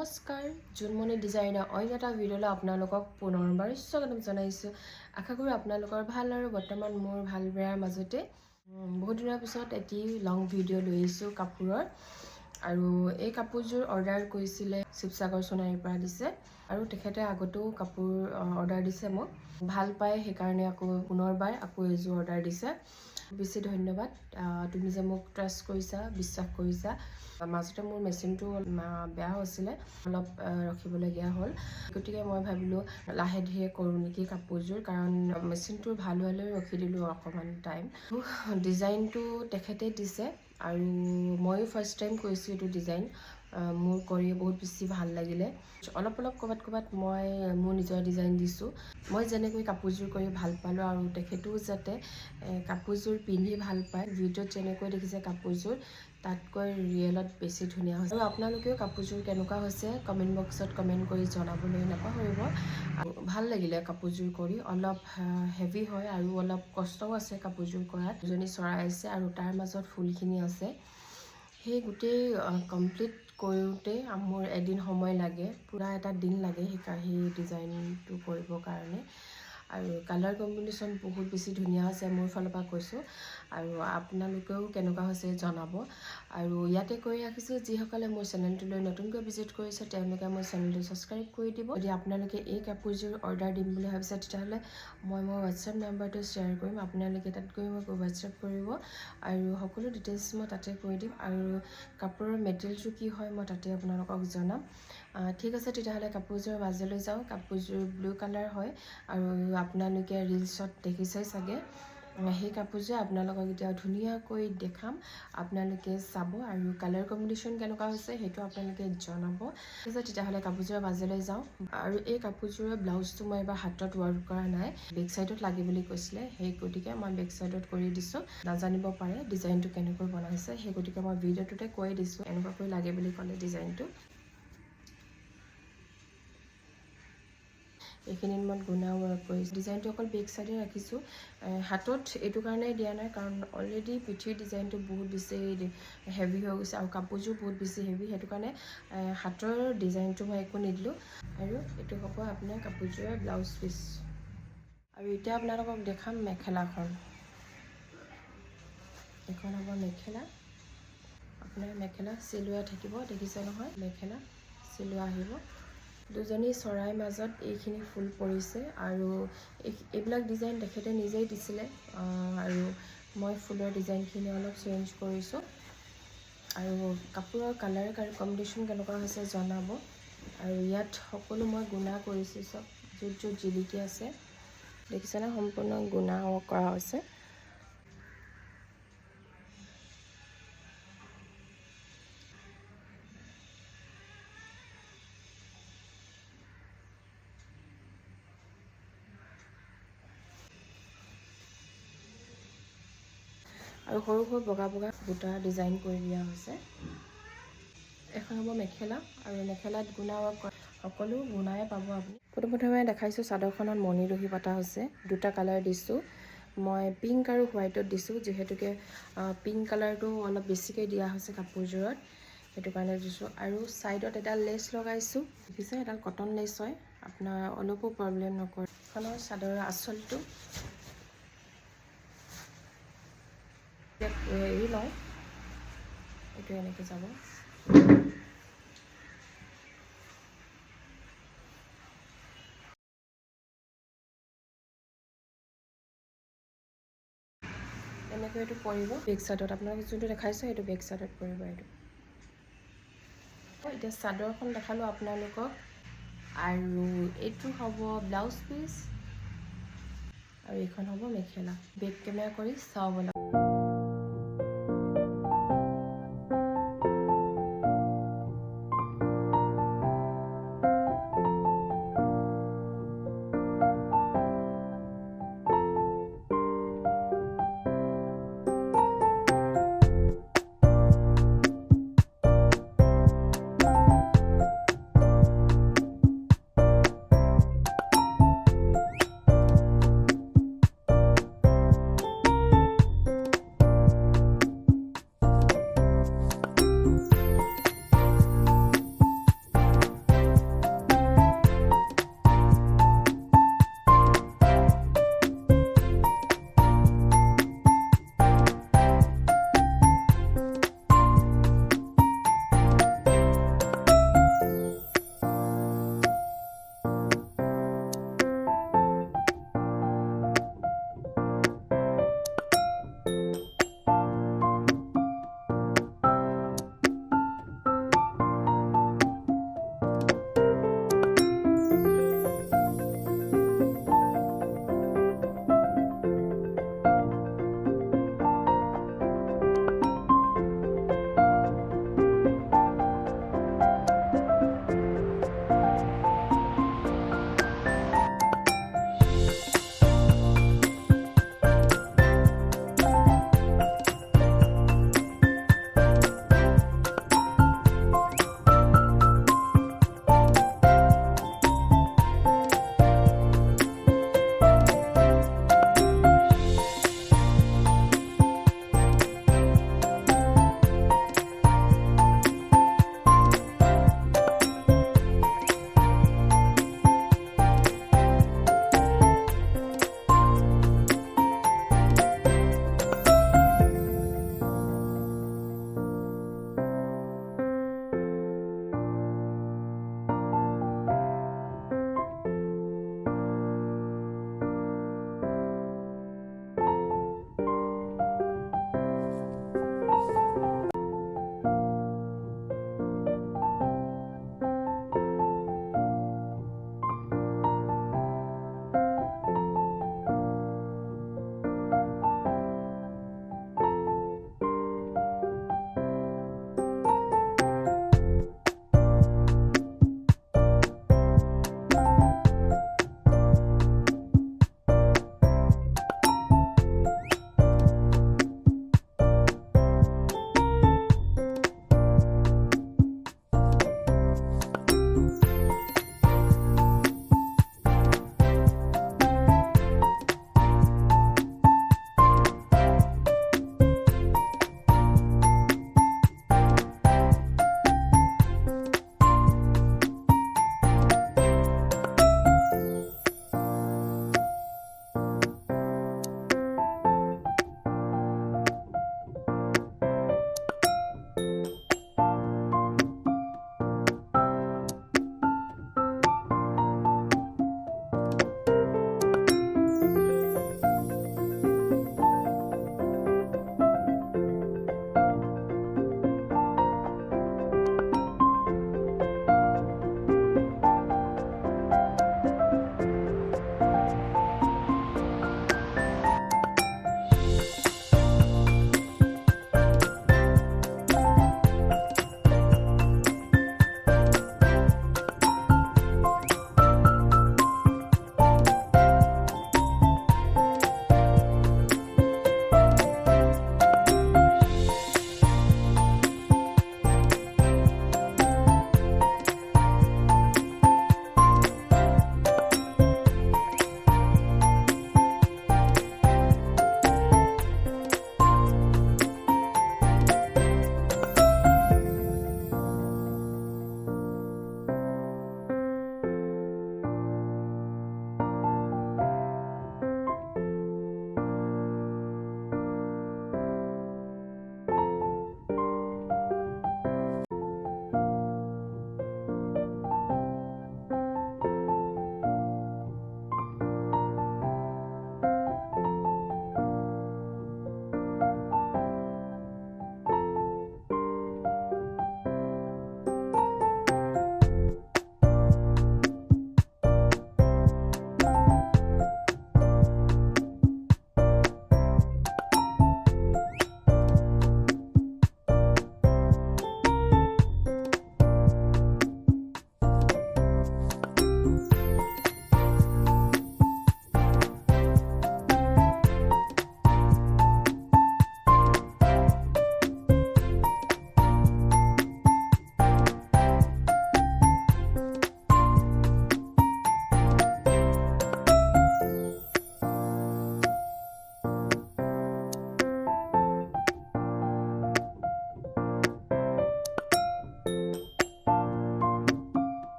নমস্কাৰ জুনমণি ডিজাইনাৰ অন্য এটা ভিডিঅ'লৈ আপোনালোকক পুনৰবাৰ স্বাগতম জনাইছোঁ। আশা কৰোঁ আপোনালোকৰ ভাল আৰু বৰ্তমান মোৰ ভাল বেয়াৰ মাজতে বহুত দিনৰ পিছত এটি লং ভিডিঅ' লৈ আহিছোঁ কাপোৰৰ। আৰু এই কাপোৰযোৰ অৰ্ডাৰ কৰিছিলে শিৱসাগৰ সোণাৰীৰ পৰা দিছে আৰু তেখেতে আগতেও কাপোৰ অৰ্ডাৰ দিছে মোক ভাল পায়, সেইকাৰণে আকৌ পুনৰবাৰ আকৌ এযোৰ অৰ্ডাৰ দিছে। বেছি ধন্যবাদ, তুমি যে মোক ট্ৰাষ্ট কৰিছা, বিশ্বাস কৰিছা। মাজতে মোৰ মেচিনটো বেয়া হৈছিলে, অলপ ৰখিবলগীয়া হ'ল, গতিকে মই ভাবিলোঁ লাহে ধীৰে কৰোঁ নেকি কাপোৰযোৰ, কাৰণ মেচিনটো ভাল হ'লে ৰখি দিলোঁ অকণমান টাইম। ডিজাইনটো তেখেতে দিছে আৰু ময়ো ফাৰ্ষ্ট টাইম কৰিছোঁ এইটো ডিজাইন। মোৰ কৰি বহুত বেছি ভাল লাগিলে। অলপ ক'ৰবাত মই মোৰ নিজৰ ডিজাইন দিছোঁ। মই যেনেকৈ কাপোৰযোৰ কৰি ভাল পালোঁ আৰু তেখেতেও যাতে কাপোৰযোৰ পিন্ধি ভাল পায়, ভিডিঅ'ত যেনেকৈ দেখিছে কাপোৰযোৰ তাতকৈ ৰিয়েলত বেছি ধুনীয়া হৈছে। আৰু আপোনালোকেও কাপোৰযোৰ কেনেকুৱা হৈছে কমেণ্ট বক্সত কমেণ্ট কৰি জনাবলৈ নাপাহৰিব। আৰু ভাল লাগিলে কাপোৰযোৰ কৰি, অলপ হেভি হয় আৰু অলপ কষ্টও আছে কাপোৰযোৰ কৰাত। দুজনী চৰাই আছে আৰু তাৰ মাজত ফুলখিনি আছে। সেই গোটেই কমপ্লিট কৰোঁতে মোৰ এদিন সময় লাগে, পূৰা এটা দিন লাগে সেই ডিজাইনটো কৰিবৰ কাৰণে। আৰু কালাৰ কম্বিনেশ্যন বহুত বেছি ধুনীয়া হৈছে, মোৰ ফালৰ পৰা কৈছোঁ। আৰু আপোনালোকেও কেনেকুৱা হৈছে জনাব। আৰু ইয়াতে কৈ ৰাখিছোঁ, যিসকলে মোৰ চেনেলটোলৈ নতুনকৈ ভিজিট কৰিছে তেওঁলোকে মোৰ চেনেলটো ছাবস্ক্ৰাইব কৰি দিব। যদি আপোনালোকে এই কাপোৰযোৰ অৰ্ডাৰ দিম বুলি ভাবিছে তেতিয়াহ'লে মই মোৰ হোৱাটছএপ নাম্বাৰটো শ্বেয়াৰ কৰিম, আপোনালোকে তাত গৈ মোক হোৱাটছএপ কৰিব আৰু সকলো ডিটেইলছ মই তাতে কৈ দিম। আৰু কাপোৰৰ মেটেৰিয়েলটো কি হয় মই তাতে আপোনালোকক জনাম। ঠিক আছে, তেতিয়াহ'লে কাপোৰযোৰৰ মাজলৈ যাওঁ। কাপোৰযোৰ ব্লু কালাৰ হয় আৰু আপোনালোকে ৰিলচত দেখিছে চাগে। সেই কাপোৰযোৰ আপোনালোকক এতিয়া ধুনীয়াকৈ দেখাম, আপোনালোকে চাব আৰু কালাৰ কম্বিনেশ্যন কেনেকুৱা হৈছে সেইটো আপোনালোকে জনাব। ঠিক আছে, তেতিয়াহ'লে কাপোৰযোৰৰ মাজলৈ যাওঁ। আৰু এই কাপোৰযোৰৰ ব্লাউজটো মই এবাৰ হাতত ৱৰ্ক কৰা নাই, বেক চাইডত লাগে বুলি কৈছিলে, সেই গতিকে মই বেক চাইডত কৰি দিছোঁ। নাজানিব পাৰে ডিজাইনটো কেনেকৈ বনাইছে, সেই গতিকে মই ভিডিঅ'টোতে কৈ দিছোঁ এনেকুৱাকৈ লাগে বুলি ক'লে ডিজাইনটো। এইখিনিত মই গুণা ৱৰ্ক কৰিছোঁ। ডিজাইনটো অকল বেক চাইডে ৰাখিছোঁ, হাতত এইটো কাৰণেই দিয়া নাই কাৰণ অলৰেডি পিঠিৰ ডিজাইনটো বহুত বেছি হেভি হৈ গৈছে আৰু কাপোৰযোৰ বহুত বেছি হেভি, সেইটো কাৰণে হাতৰ ডিজাইনটো মই একো নিদিলোঁ। আৰু এইটো হ'ব আপোনাৰ কাপোৰযোৰৰ ব্লাউজ পিচ। আৰু এতিয়া আপোনালোকক দেখাম মেখেলাখন। এখন হ'ব মেখেলা, আপোনাৰ মেখেলা চিলোৱা থাকিব, দেখিছে নহয়, মেখেলা চিলোৱা আহিব। দুজনী চৰাইৰ মাজত এইখিনি ফুল পৰিছে আৰু এইবিলাক ডিজাইন তেখেতে নিজেই দিছিলে আৰু মই ফুলৰ ডিজাইনখিনি অলপ চেঞ্জ কৰিছোঁ। আৰু কাপোৰৰ কালাৰ কম্বিনেশ্যন কেনেকুৱা হৈছে জনাব। আৰু ইয়াত সকলো মই গুণা কৰিছোঁ, চব য'ত জিলিকি আছে দেখিছেনে, সম্পূৰ্ণ গুণা কৰা হৈছে। আৰু সৰু সৰু বগা বুটা ডিজাইন কৰি দিয়া হৈছে। এখন হ'ব মেখেলা আৰু মেখেলাত গুণা ৱৰ্ক, সকলো গুণাই পাব আপুনি। প্ৰথমে দেখাইছোঁ চাদৰখনত মণি দহি পতা হৈছে, দুটা কালাৰ দিছোঁ। মই পিংক আৰু হোৱাইটত দিছোঁ, যিহেতুকে পিংক কালাৰটো অলপ বেছিকৈ দিয়া হৈছে কাপোৰযোৰত, সেইটো কাৰণে দিছোঁ। আৰু ছাইডত এডাল লেচ লগাইছোঁ, দেখিছে, এডাল কটন লেচ হয়, আপোনাৰ অলপো প্ৰব্লেম নকৰে। এখনৰ চাদৰৰ আঁচলটো এৰি লওঁ, এইটো এনেকৈ যাব। এনেকৈ এইটো পৰিব বেক চাইডত, আপোনালোকক যোনটো দেখাইছোঁ সেইটো বেক চাইডত পৰিব। এইটো এতিয়া চাদৰখন দেখালোঁ আপোনালোকক, আৰু এইটো হ'ব ব্লাউজ পিচ আৰু এইখন হ'ব মেখেলা। বেক কেমেৰা কৰি চাওঁ বনাম।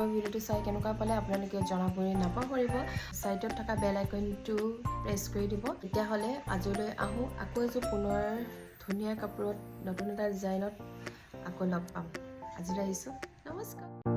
আগৰ ভিডিঅ'টো চাই কেনেকুৱা পালে আপোনালোকে জনাবলৈ নাপাহৰিব ছাইডত থকা বেল আইকনটো প্ৰেছ কৰি দিব তেতিয়াহ'লে আজিলৈ আহোঁ আকৌ এযোৰ পুনৰ ধুনীয়া কাপোৰত নতুন এটা ডিজাইনত আকৌ লগ পাম আজিলৈ আহিছোঁ নমস্কাৰ